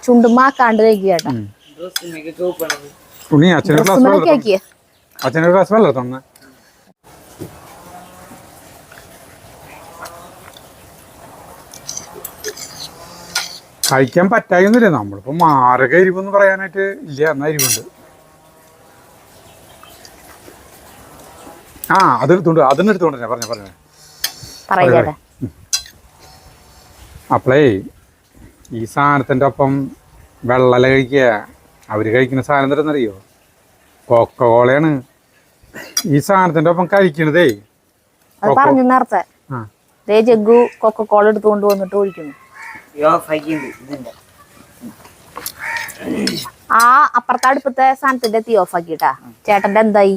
ചുണ്ടുമാക്കാണ്ട് കഴിക്കേട്ടാ. അച്ഛനൊരു ഗ്ലാസ് വെള്ളം തന്നെ. കഴിക്കാൻ പറ്റായൊന്നുമില്ല. നമ്മളിപ്പോ മാരക എരിവെന്ന് പറയാനായിട്ട് ഇല്ല, എന്നാ എരിവുണ്ട്. ആ അതെടുത്തോണ്ട് അതിനെടുത്തോണ്ട് പറഞ്ഞ പറയട്ടെ. അപ്പളേ ഈ സാധനത്തിൻ്റെ ഒപ്പം വെള്ളല കഴിക്കുക. അവര് കഴിക്കുന്ന സാധനം എന്താണെന്നറിയോ? കൊക്കോളയാണ് ഈ സാധനത്തിൻ്റെ ഒപ്പം കഴിക്കണതേ. അത് പറഞ്ഞു നേരത്തെ. ദേ ജഗ്ഗു കൊക്കോള എടുത്തുകൊണ്ട് വന്നിട്ട് ഒഴിക്കുന്നു. ആ അപ്പുറത്തെ അടുപ്പത്തെ സാധനത്തിന്റെ തീ ഓഫ് ആക്കിട്ടാ. ചേട്ടന്റെ എന്തായി?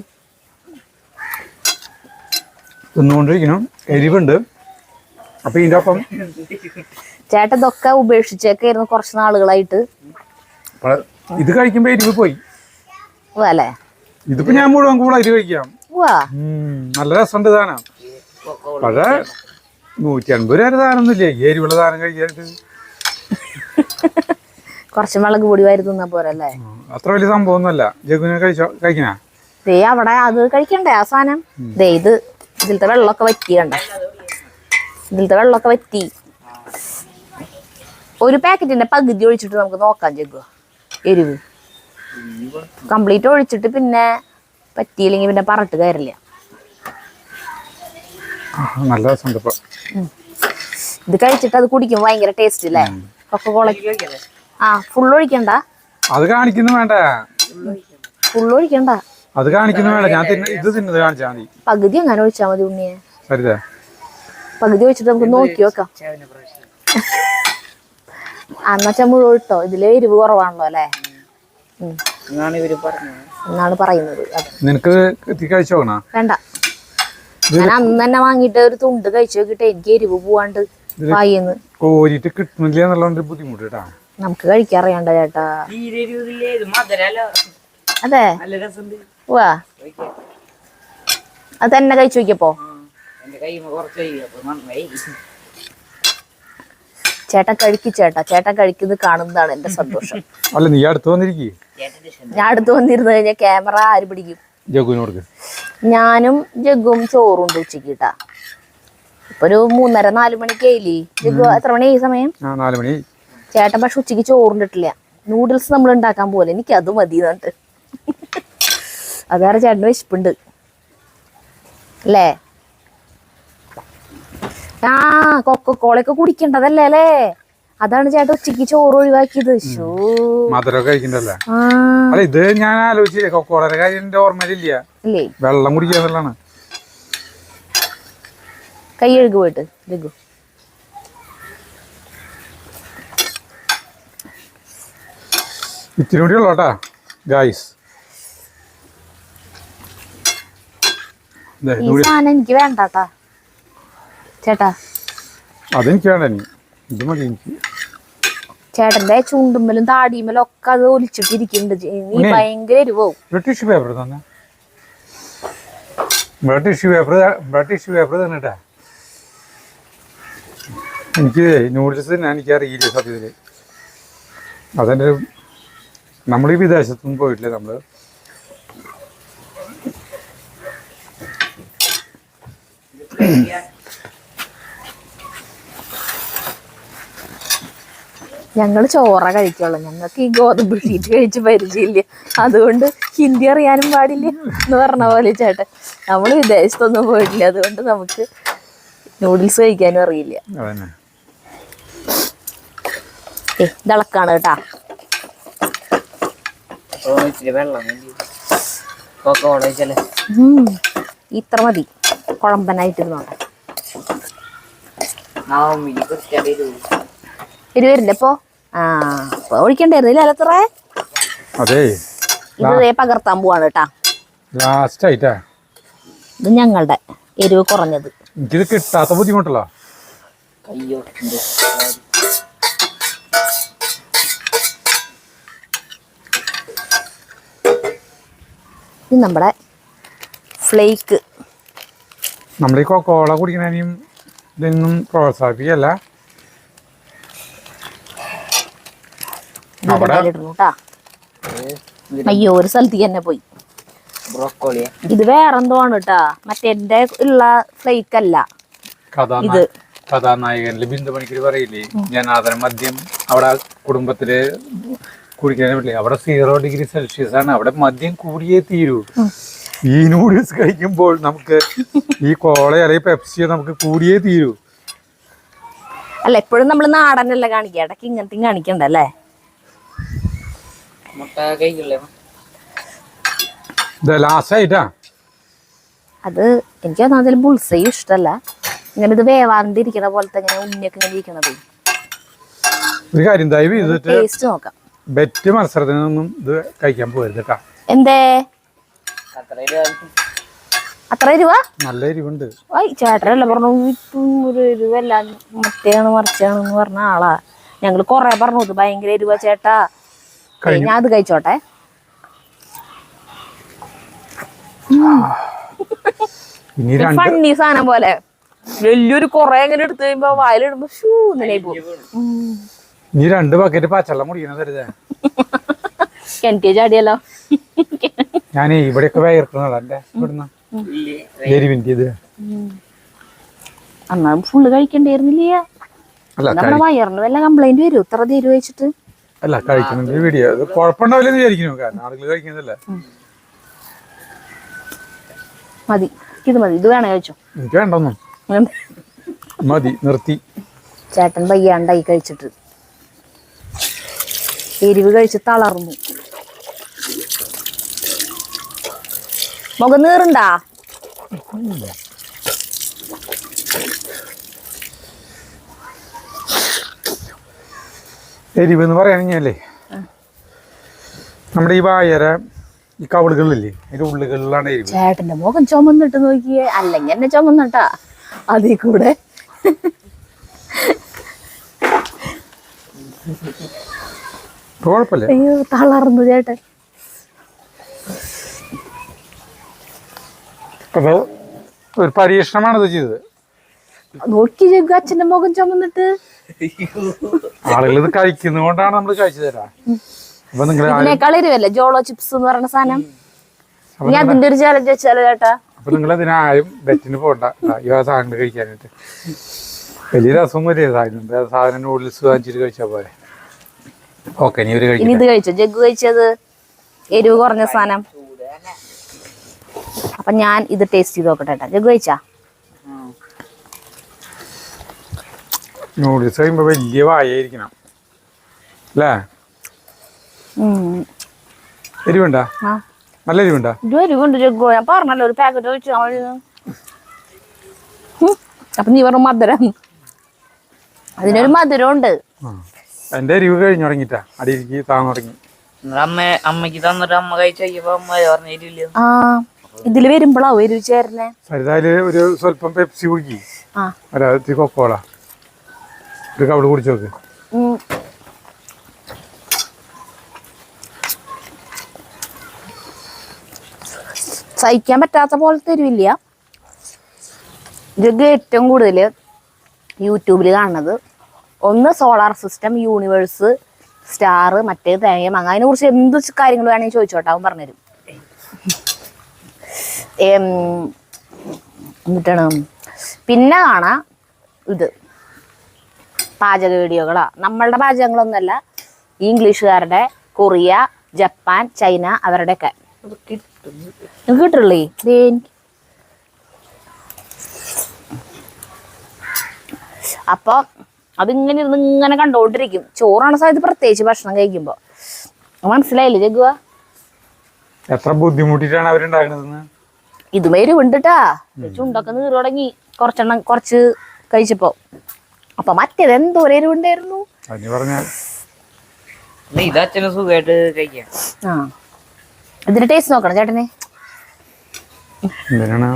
തിന്നുകൊണ്ടിരിക്കണം, എരിവുണ്ട്. അപ്പൊ ഇതിന്റെ ഒപ്പം ചേട്ടൻ ഇതൊക്കെ ഉപേക്ഷിച്ചേക്കായിരുന്നു കുറച്ച് നാളുകളായിട്ട്. ഇത് കഴിക്കുമ്പോ എരിവ് പോയി അല്ലേ? ഇതിപ്പോ ഞാൻ മുഴുവൻ കൂടായിട്ട് കഴിക്കാം. നല്ല രസമുണ്ട് സാധനം. പക്ഷേ 150 രൂപ സാധനമൊന്നുമില്ലേ ഈ എരിവുള്ള സാധനം കഴിക്കാനായിട്ട്. കുറച്ച് മുളക് പൊടി വരുന്ന പോരല്ലേ? അത്ര വലിയ സംഭവം ഒന്നുമല്ല. ജഗുനെ കഴിക്കണ ദേ അവിടെ അത് കഴിക്കണ്ടേ ആ സാധനം? ദേ ഇതിലത്തെ വെള്ളമൊക്കെ വറ്റി കണ്ട. ഇതിലത്തെ വെള്ളമൊക്കെ വറ്റി. ഒരു പാക്കറ്റിന്റെ പകുതി ഒഴിച്ചിട്ട് നമുക്ക് നോക്കാം ജഗ്ഗു എരിവ്. കംപ്ലീറ്റ് ഒഴിച്ചിട്ട് പിന്നെ പറ്റിയില്ലെങ്കിൽ പിന്നെ പറഞ്ഞിട്ട് കയറില്ല. നല്ല രസമുണ്ട് ഇപ്പൊ. ഇത് കഴിച്ചിട്ട് അത് കുടിക്കും ഭയങ്കര ടേസ്റ്റ് അല്ലേ? കൊക്കോള. ആ ഫുള്ള് ഒഴിക്കണ്ട. അത് കാണിക്കുന്നു വേണ്ട. ഫുള്ള് ഒഴിക്കണ്ട. അത് കാണിക്കുന്നു വേണ്ട. ഞാൻ ഇത് തിന്നത് കാണിച്ചാൽ മതി. പകുതി അങ്ങനെ ഒഴിച്ചാ മതി ഉണ്ണിയെ. സരിതാ പകുതി ഒഴിച്ചിട്ട് നമുക്ക് നോക്കി വെക്കാം. അന്നച്ച മുഴുവൻ ഇട്ടോ. ഇതില് എരിവ് കുറവാണല്ലോ അല്ലേ? എന്നാണ് പറയുന്നത്. നിനക്ക് കഴിച്ചു നോക്കണ വേണ്ട. ഞാൻ അന്ന് തന്നെ വാങ്ങിട്ട് ഒരു തുണ്ട് കഴിച്ചു നോക്കിട്ട് എനിക്ക് എരിവ് പോവാണ്ട് വായിന്ന് കോരിട്ട് കിട്ടുന്നില്ല എന്നുള്ള ബുദ്ധിമുട്ട് കേട്ടാ. നമുക്ക് കഴിക്കാറിയണ്ട ചേട്ടാ. അതെ വാ അത് തന്നെ കഴിച്ചു നോക്കിയപ്പോ ചേട്ടൻ കഴിക്കും. ചേട്ടൻ കഴിക്കുന്നത് കാണുന്നതാണ് എന്റെ സന്തോഷം. അല്ല നീ അടുത്ത് വന്നിരിക്കേ. ഞാൻ അടുത്ത് വന്നിരുന്നു കഴിഞ്ഞാൽ ക്യാമറ ആര് പിടിക്കും? ജഗുവിനോട്. ഞാനും ജഗ്ഗും ചോറുണ്ട് ഉച്ചക്കിട്ടാ. ഇപ്പൊ ഒരു 3:30-4 മണിക്കായില്ലേ ജഗ്ഗു? എത്ര മണിയായി സമയം? 4 മണി. ചേട്ടൻ പക്ഷെ ഉച്ചക്ക് ചോറുണ്ടിട്ടില്ല. നൂഡിൽസ് നമ്മൾ ഉണ്ടാക്കാൻ പോലെ എനിക്ക് അത് മതി എന്നിട്ട്. അതാറ് ചേട്ടന് വിശപ്പുണ്ട് അല്ലേ? ആ കൊക്കോളയൊക്കെ കുടിക്കണ്ടതല്ലേ അല്ലേ? അതാണ് ചേട്ടൻ ഉച്ചക്ക് ചോറ് ഒഴിവാക്കിയത്. മധുരം കഴിക്കണ്ടല്ലേ? അല്ല ഇത് ഞാൻ ആലോചിച്ചില്ലേ, കൊക്കോളയുടെ കാര്യം എന്റെ ഓർമ്മയിലില്ല. വെള്ളം കുടിക്കാന്നുള്ളതാണ്. കൈ കഴുകു പോയിട്ട് ജഗ്ഗു. ഇത്തിരി കൂടി ഉള്ളോട്ടാ ഗായ്സ്. ഈ സാധനം എനിക്ക് വേണ്ടാട്ടാ ചേട്ടാ. അതെനിക്ക് വേണ്ട. ഇത് മതി എനിക്ക്. ചേട്ടന്റെ ചുണ്ടുമ്മലും താടിയുമ്മലും ഒക്കെ അത് ഒലിച്ചിട്ടിരിക്കുന്നുണ്ട്. നീ ഭയങ്കര എരിവാവും. ടിഷ്യൂ പേപ്പർ തന്നെ. ടിഷ്യൂ പേപ്പർ തന്നെട്ടാ. എനിക്ക് നൂഡിൽസ് തന്നെ എനിക്ക് അറിയില്ല സത്യത്തില്. അതെന്റെ നമ്മൾ ഈ വിദേശത്തൊന്നും പോയിട്ടില്ല നമ്മള്. ഞങ്ങള് ചോറ കഴിക്കുള്ളൂ. ഞങ്ങൾക്ക് ഈ ഗോതമ്പ് ഷീറ്റ് കഴിച്ച് പരിചയമില്ല. അതുകൊണ്ട് ഹിന്ദി അറിയാനും പാടില്ല എന്ന് പറഞ്ഞ പോലെ ചേട്ടൻ. നമ്മള് വിദേശത്തൊന്നും പോയിട്ടില്ല. അതുകൊണ്ട് നമുക്ക് നൂഡിൽസ് കഴിക്കാനും അറിയില്ല. ഇളക്കാണ് കേട്ടാ. ഇത്ര മതി കുഴമ്പനായിട്ടിരുന്നോട്ടെ. ഇരുവരില്ലേ ഇപ്പൊ? ഇപ്പൊ ഒഴിക്കണ്ടായിരുന്നില്ല അല്ലത്ര. ഇത് പകർത്താൻ പോവാണ് കേട്ടാ. ഇത് ഞങ്ങളുടെ എരിവ് കുറഞ്ഞത്. എനിക്കിത് കിട്ടാത്ത ബുദ്ധിമുട്ടല്ലോ. ഇത് നമ്മുടെ ഫ്ലേക്ക്. നമ്മൾ ഈ കൊക്കോള കുടിക്കണേനും ഇതൊന്നും പ്രോത്സാഹിപ്പിക്കല്ല. അയ്യോ ഒരു സ്ഥലത്തേക്ക് തന്നെ പോയി. ഇത് വേറെന്തോ ആണ് കേട്ടാ. മറ്റേ ഉള്ള ഫ്ലേക്ക് അല്ല ഇത്. കഥാനായകനില് ബിന്ദു മണിക്കര് പറയില്ലേ ജനാർദ്ദന മദ്യം അവിടെ കുടുംബത്തില് കുടിക്കാൻ പറ്റില്ല, അവിടെ 0°C ആണ്, അവിടെ മദ്യം കൂടിയേ തീരൂ. ഈ നൂഡിൽസ് കഴിക്കുമ്പോൾ നമുക്ക് ഈ കോള അല്ലെങ്കിൽ പെപ്സിയോ നമുക്ക് കൂടിയേ തീരൂ. അല്ല എപ്പോഴും നമ്മള് നാടനല്ല കാണിക്കുക, ഇടയ്ക്ക് ഇങ്ങനത്തെയും കാണിക്കണ്ടല്ലേ. മുട്ട കഴിക്കില്ലേ? ലാസ്റ്റ് ആയിട്ടാ അത് എനിക്ക് അതിൽ ബുൾസൈ ഇഷ്ടല്ല, ഇങ്ങനെ ഇത് വേവാണ്ടിരിക്കണ പോലത്തെ ഇങ്ങനെ ഉണ്ണിയൊക്കെ ഇങ്ങനെ ഇരിക്കണത്. ഒരു കാര്യം ദയവ് ചെയ്തിട്ട് ടേസ്റ്റ് നോക്കാം. ബെറ്റ് മത്സരത്തിനൊന്നും ഇത് കഴിക്കാൻ പോകരുത് കേട്ടാ. എന്തേ അത്ര രൂപ? നല്ല എരിവുണ്ട്. ചേട്ടനല്ല പറഞ്ഞു ഒരു എരിവല്ല മറ്റേയാണ് മറിച്ചാണെന്ന് പറഞ്ഞ ആളാ. ഞങ്ങള് കൊറേ പറഞ്ഞു ഇത് ഭയങ്കര എരിവ ചേട്ടാ. ഞാൻ അത് കഴിച്ചോട്ടെ. ഫണ്ണി സാധനം പോലെ വലിയൊരു കൊറേ ഇങ്ങനെ എടുത്തു കഴിയുമ്പോ വായിലിടുമ്പോ ഷൂ ഇങ്ങനെ പോകും. നീ 2 ബക്കറ്റ് പച്ചവെള്ളം മുടിക്കണതരുതേ. കിണറ്റിയ ചാടിയല്ലോ. ഞാനേ ഇവിടെയൊക്കെ വയർക്കുന്നതാ എന്റെ ഇവിടുന്ന് എരിവിന്റെ ഇത്. എന്നാ ഫുള്ള് കഴിക്കണ്ടായിരുന്നില്ല. നമ്മുടെ വയറിന് വല്ല കംപ്ലൈന്റ് വരും ഇത്ര എരിവ് വെച്ചിട്ട്. അല്ല കഴിക്കുന്നതിന്റെ വീഡിയോ അത് കുഴപ്പമുണ്ടാവില്ലെന്ന് വിചാരിക്കുന്നു, കാരണം ആളുകൾ കഴിക്കുന്നതല്ലേ. മതി, ഇത് മതി. ഇത് വേണേ കഴിച്ചോ. എനിക്ക് വേണ്ടൊന്നും മതി, നിർത്തി. ചേട്ടൻ വയ്യാണ്ടായി കഴിച്ചിട്ട്, എരിവ് കഴിച്ച് തളർന്നു. മുഖം നീറുണ്ടാ? എരിവ് എന്ന് പറയാണെങ്കിലേ നമ്മുടെ ഈ വായര ഈ കവളുകളില്ലേ അതിന്റെ ഉള്ളുകളിലാണ് എരിവ്. ചേട്ടന്റെ മുഖം ചുമന്നിട്ട് നോക്കിയേ, അല്ലെങ്കിൽ എന്നെ ചുമന്നിട്ടാ അതിൽ കൂടെ. കുഴപ്പമില്ല. അയ്യോ തളർന്നു ചേട്ടൻ. അത് ഒരു പരീക്ഷണമാണ് ഇത് ചെയ്തത്. നോക്കി ജഗ്ഗു അച്ഛന്റെ മുഖം ചുമന്നിട്ട്. ആളുകൾ ഇത് കഴിക്കുന്നതുകൊണ്ടാണ് നമ്മൾ കഴിച്ചു തരാം. അപ്പൊ ഇതിനേക്കാൾ എരിവല്ലേ ജോളോ ചിപ്സ് എന്ന് പറയുന്ന സാധനം. ഇനി അതിന്റെ ഒരു ചാലഞ്ച് വെച്ചാലോ ചേട്ടാ? അപ്പൊ നിങ്ങൾ അതിനാരും ബെറ്റിന് പോണ്ട ഈ സാധനങ്ങൾ കഴിക്കാനായിട്ട്. വലിയ രസമൊന്നുമില്ലേ സാധനം. സാധനം നൂഡിൽസ് വാങ്ങിച്ചിട്ട് കഴിച്ചാൽ പോലെ. ഓക്കെ ഇനി ഇനി ഇത് കഴിച്ചോ? ജഗ്ഗു കഴിച്ചത് എരിവ് കുറഞ്ഞ സാധനം. അപ്പൊ ഞാൻ ഇത് ടേസ്റ്റ് ചെയ്ത് നോക്കട്ടെ കേട്ടാ. ജഗ്ഗു കഴിച്ചാ? നൂഡിൽസ് കഴിയുമ്പോ വലിയ വായായിരിക്കണം അല്ലേ? എരിവുണ്ടാ? നല്ല എരിവുണ്ടാ? എരിവുണ്ട് ജഗ്ഗു. ഞാൻ പറഞ്ഞല്ലോ ഒരു പാക്കറ്റ് കഴിച്ചു. അപ്പൊ നീ പറഞ്ഞു മധുരം. അതിനൊരു മധുരം ഉണ്ട്. എന്റെ എരിവ് കഴിഞ്ഞു തുടങ്ങിട്ടാ അടിയിലേക്ക് താന്ന് തുടങ്ങി. അമ്മക്ക് തന്നിട്ട് അമ്മ കഴിച്ചപ്പോ അമ്മ പറഞ്ഞില്ല. ആ ഇതില് വരുമ്പോഴാവും എരിവ് ചേർന്നെ. സരിതായില് ഒരു സ്വല്പം പെപ്സി കുടിക്കി, ഒരാഴ്ച കൊക്കോള ഒരു കവള് കുടിച്ചു നോക്ക്. സഹിക്കാൻ പറ്റാത്ത പോലത്തെ എരിവില്ല. ജഗ്ഗു ഏറ്റവും കൂടുതൽ യൂട്യൂബിൽ കാണുന്നത് ഒന്ന് സോളാർ സിസ്റ്റം, യൂണിവേഴ്സ്, സ്റ്റാർ, മറ്റേ തേങ്ങ മാങ്ങ, അതിനെ കുറിച്ച് എന്ത് കാര്യങ്ങൾ വേണമെങ്കിൽ ചോദിച്ചോട്ടെ, അവൻ പറഞ്ഞുതരും. എന്നിട്ടാണ് പിന്നെ കാണാ ഇത് പാചക വീഡിയോകളാ. നമ്മളുടെ പാചകങ്ങളൊന്നുമല്ല, ഇംഗ്ലീഷുകാരുടെ, കൊറിയ, ജപ്പാൻ, ചൈന അവരുടെയൊക്കെ കിട്ടുള്ളേ. അപ്പൊ അതിങ്ങനെ ഇരുന്ന് ഇങ്ങനെ കണ്ടോണ്ടിരിക്കും. ചോറാണ് സാധ്യത പ്രത്യേകിച്ച് ഭക്ഷണം കഴിക്കുമ്പോ. മനസ്സിലായില്ലേ ജഗ്ഗുവ? എത്ര ബുദ്ധിമുട്ടിട്ടാണ് അവരുണ്ടാക്കണതെന്ന്. ഇതുമേ എരിവുണ്ടിട്ടാ. ചുണ്ടൊക്കെ നീറി തുടങ്ങി കുറച്ച് കഴിച്ചപ്പോ. അപ്പൊ മറ്റേത് എന്തോ എരിവുണ്ടായിരുന്നു. ഇത് അച്ഛന് സുഖമായിട്ട് കഴിക്കാം. ആ ഇതിന്റെ ടേസ്റ്റ് നോക്കണം ചേട്ടനെ. എന്തിനാണ്